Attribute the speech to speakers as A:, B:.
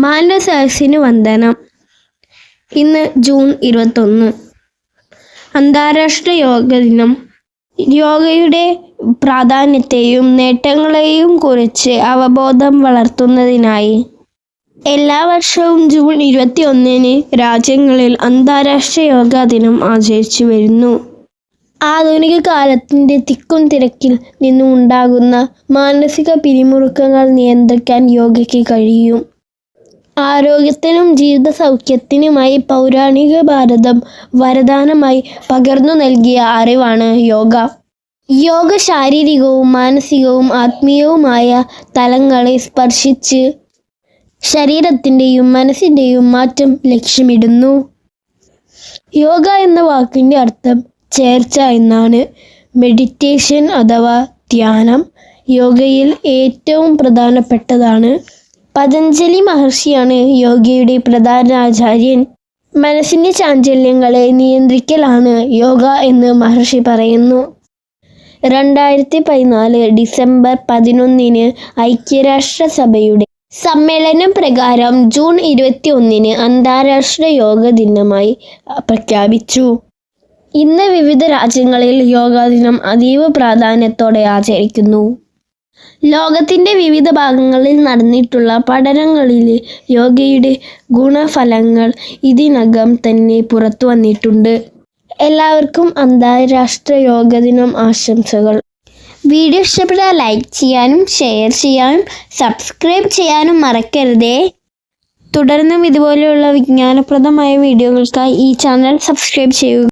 A: മാനസരസിന് വന്ദനം. ഇന്ന് ജൂൺ 21, അന്താരാഷ്ട്ര യോഗ ദിനം. യോഗയുടെ പ്രാധാന്യത്തെയും നേട്ടങ്ങളെയും കുറിച്ച് അവബോധം വളർത്തുന്നതിനായി എല്ലാ വർഷവും ജൂൺ 21 രാജ്യങ്ങളിൽ അന്താരാഷ്ട്ര യോഗാ ദിനം ആചരിച്ചു വരുന്നു. ആധുനിക കാലത്തിൻ്റെ തിക്കും തിരക്കിൽ നിന്നും ഉണ്ടാകുന്ന മാനസിക പിരിമുറുക്കങ്ങൾ നിയന്ത്രിക്കാൻ യോഗയ്ക്ക് കഴിയും. ആരോഗ്യത്തിനും ജീവിത സൗഖ്യത്തിനുമായി പൗരാണിക ഭാരതം വരദാനമായി പകർന്നു നൽകിയ അറിവാണ് യോഗ. യോഗ ശാരീരികവും മാനസികവും ആത്മീയവുമായ തലങ്ങളെ സ്പർശിച്ച് ശരീരത്തിൻ്റെയും മനസ്സിൻ്റെയും മാറ്റം ലക്ഷ്യമിടുന്നു. യോഗ എന്ന വാക്കിൻ്റെ അർത്ഥം ചേർച്ച എന്നാണ്. മെഡിറ്റേഷൻ അഥവാ ധ്യാനം യോഗയിൽ ഏറ്റവും പ്രധാനപ്പെട്ടതാണ്. പതഞ്ജലി മഹർഷിയാണ് യോഗയുടെ പ്രധാന ആചാര്യൻ. മനസ്സിൻ്റെ ചാഞ്ചല്യങ്ങളെ നിയന്ത്രിക്കലാണ് യോഗ എന്ന് മഹർഷി പറയുന്നു. 2014 ഡിസംബർ 11 ഐക്യരാഷ്ട്രസഭയുടെ സമ്മേളനം പ്രകാരം ജൂൺ 21 അന്താരാഷ്ട്ര യോഗ ദിനമായി പ്രഖ്യാപിച്ചു. ഇന്ന് വിവിധ രാജ്യങ്ങളിൽ യോഗാ ദിനം അതീവ പ്രാധാന്യത്തോടെ ആചരിക്കുന്നു. ലോകത്തിൻ്റെ വിവിധ ഭാഗങ്ങളിൽ നടന്നിട്ടുള്ള പഠനങ്ങളിൽ യോഗയുടെ ഗുണഫലങ്ങൾ ഇതിനകം തന്നെ പുറത്തു വന്നിട്ടുണ്ട്. എല്ലാവർക്കും അന്താരാഷ്ട്ര യോഗ ദിനം ആശംസകൾ. വീഡിയോ ഇഷ്ടപ്പെട്ടാൽ ലൈക്ക് ചെയ്യാനും ഷെയർ ചെയ്യാനും സബ്സ്ക്രൈബ് ചെയ്യാനും മറക്കരുതേ. തുടർന്നും ഇതുപോലെയുള്ള വിജ്ഞാനപ്രദമായ വീഡിയോകൾക്കായി ഈ ചാനൽ സബ്സ്ക്രൈബ് ചെയ്യുക.